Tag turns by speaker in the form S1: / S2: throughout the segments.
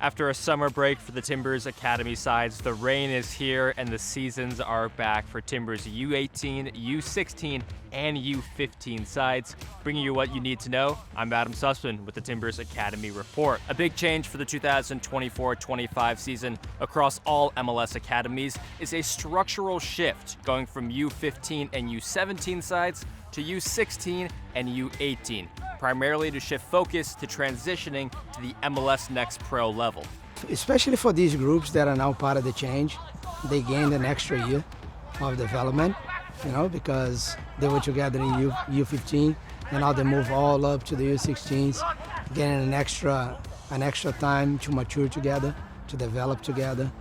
S1: After a summer break for the Timbers Academy sides, the rain is here and the seasons are back for Timbers U18, U16, and U15 sides. Bringing you what you need to know, I'm Adam Susman with the Timbers Academy Report. A big change for the 2024-25 season across all MLS academies is a structural shift going from U15 and U17 sides to U16 and U18, primarily to shift focus to transitioning to the MLS Next Pro level.
S2: Especially for these groups that are now part of the change, they gained an extra year of development, because they were together in U15, and now they move all up to the U16s, getting an extra time to mature together, to develop together.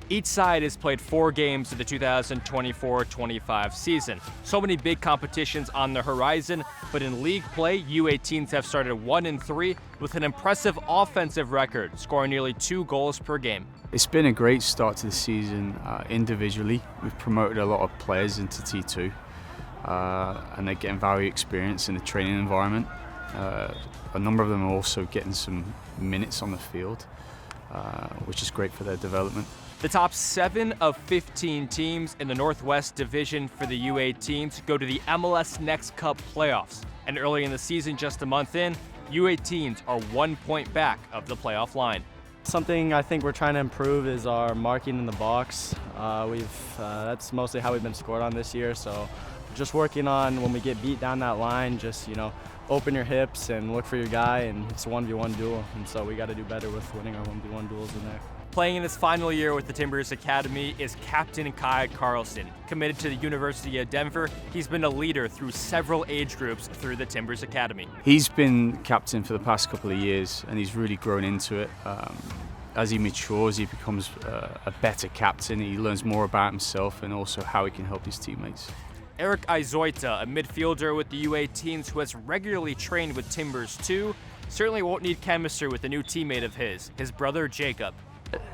S1: Each side has played 4 games of the 2024-25 season. So many big competitions on the horizon, but in league play, U18s have started 1-3 with an impressive offensive record, scoring nearly 2 goals per game.
S3: It's been a great start to the season individually. We've promoted a lot of players into T2, and they're getting value experience in the training environment. A number of them are also getting some minutes on the field, which is great for their development.
S1: The top 7 of 15 teams in the Northwest Division for the U18s go to the MLS Next Cup playoffs. And early in the season, just a month in, U18s are 1 point back of the playoff line.
S4: Something I think we're trying to improve is our marking in the box. That's mostly how we've been scored on this year. So just working on when we get beat down that line, just open your hips and look for your guy, and it's a 1v1 duel. And so we got to do better with winning our 1v1 duels in there.
S1: Playing in his final year with the Timbers Academy is Captain Kai Carlson. Committed to the University of Denver, he's been a leader through several age groups through the Timbers Academy.
S3: He's been captain for the past couple of years, and he's really grown into it. As he matures, he becomes a better captain. He learns more about himself and also how he can help his teammates.
S1: Eric Izoita, a midfielder with the U18s who has regularly trained with Timbers too, certainly won't need chemistry with a new teammate of his brother Jacob.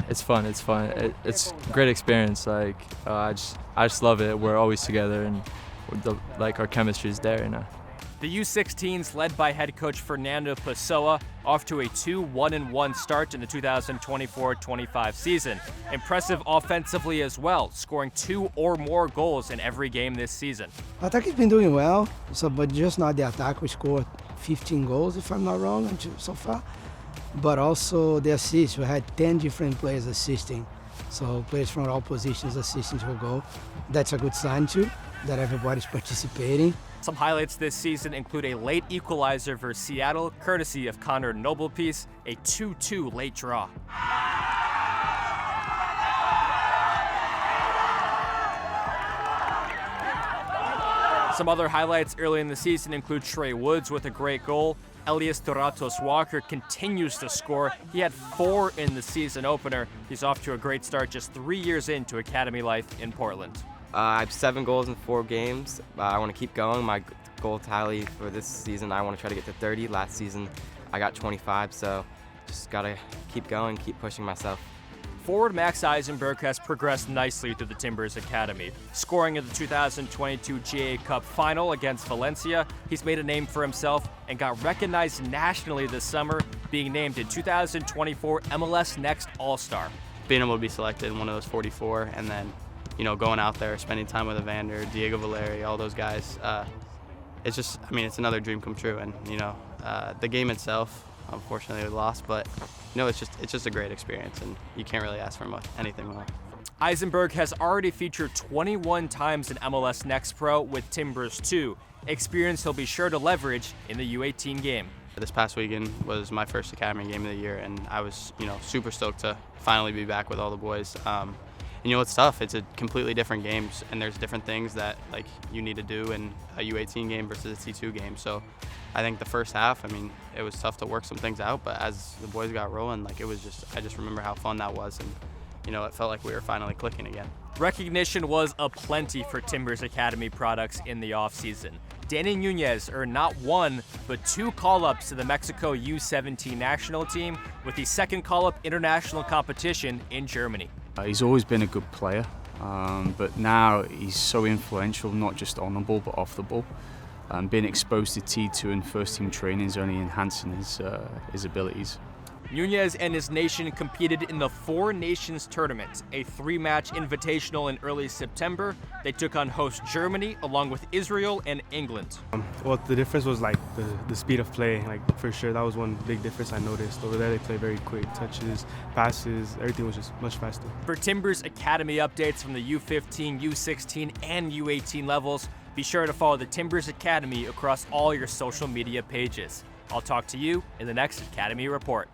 S5: It's fun. It's a great experience. I just love it. We're always together, and our chemistry is there.
S1: The U16s, led by head coach Fernando Pessoa, off to a 2-1-1 start in the 2024-25 season. Impressive offensively as well, scoring 2 or more goals in every game this season.
S2: Attack has been doing well, but just not the attack. We scored 15 goals, if I'm not wrong, so far. But also the assists. We had 10 different players assisting. So players from all positions assisting to a goal. That's a good sign too, that everybody's participating.
S1: Some highlights this season include a late equalizer versus Seattle, courtesy of Connor Noblepiece, a 2-2 late draw. Some other highlights early in the season include Trey Woods with a great goal. Elias Doratos Walker continues to score. He had 4 in the season opener. He's off to a great start just 3 years into academy life in Portland.
S6: I have 7 goals in 4 games. I want to keep going. My goal tally for this season, I want to try to get to 30. Last season, I got 25, so just got to keep going, keep pushing myself.
S1: Forward Max Eisenberg has progressed nicely through the Timbers Academy. Scoring in the 2022 GA Cup final against Valencia, he's made a name for himself and got recognized nationally this summer, being named a 2024 MLS Next All-Star.
S7: Being able to be selected in one of those 44 and then, going out there, spending time with Evander, Diego Valeri, all those guys, it's just, it's another dream come true. And, the game itself, unfortunately, we lost, but it's just a great experience, and you can't really ask for anything more.
S1: Eisenberg has already featured 21 times in MLS Next Pro with Timbers 2, experience he'll be sure to leverage in the U18 game.
S7: This past weekend was my first academy game of the year, and I was super stoked to finally be back with all the boys. It's tough. It's a completely different game, and there's different things that you need to do in a U18 game versus a T2 game. So I think the first half, it was tough to work some things out, but as the boys got rolling, I just remember how fun that was, and it felt like we were finally clicking again.
S1: Recognition was aplenty for Timbers Academy products in the offseason. Danny Nunez earned not 1, but 2 call-ups to the Mexico U17 national team with the second call-up international competition in Germany.
S3: He's always been a good player, but now he's so influential, not just on the ball, but off the ball. Being exposed to T2 and first team training is only enhancing his abilities.
S1: Nunez and his nation competed in the Four Nations Tournament, a 3-match invitational in early September. They took on host Germany along with Israel and England.
S8: Well, the difference was like the speed of play, like for sure. That was one big difference I noticed. Over there they play very quick, touches, passes, everything was just much faster.
S1: For Timbers Academy updates from the U15, U16, and U18 levels, be sure to follow the Timbers Academy across all your social media pages. I'll talk to you in the next Academy Report.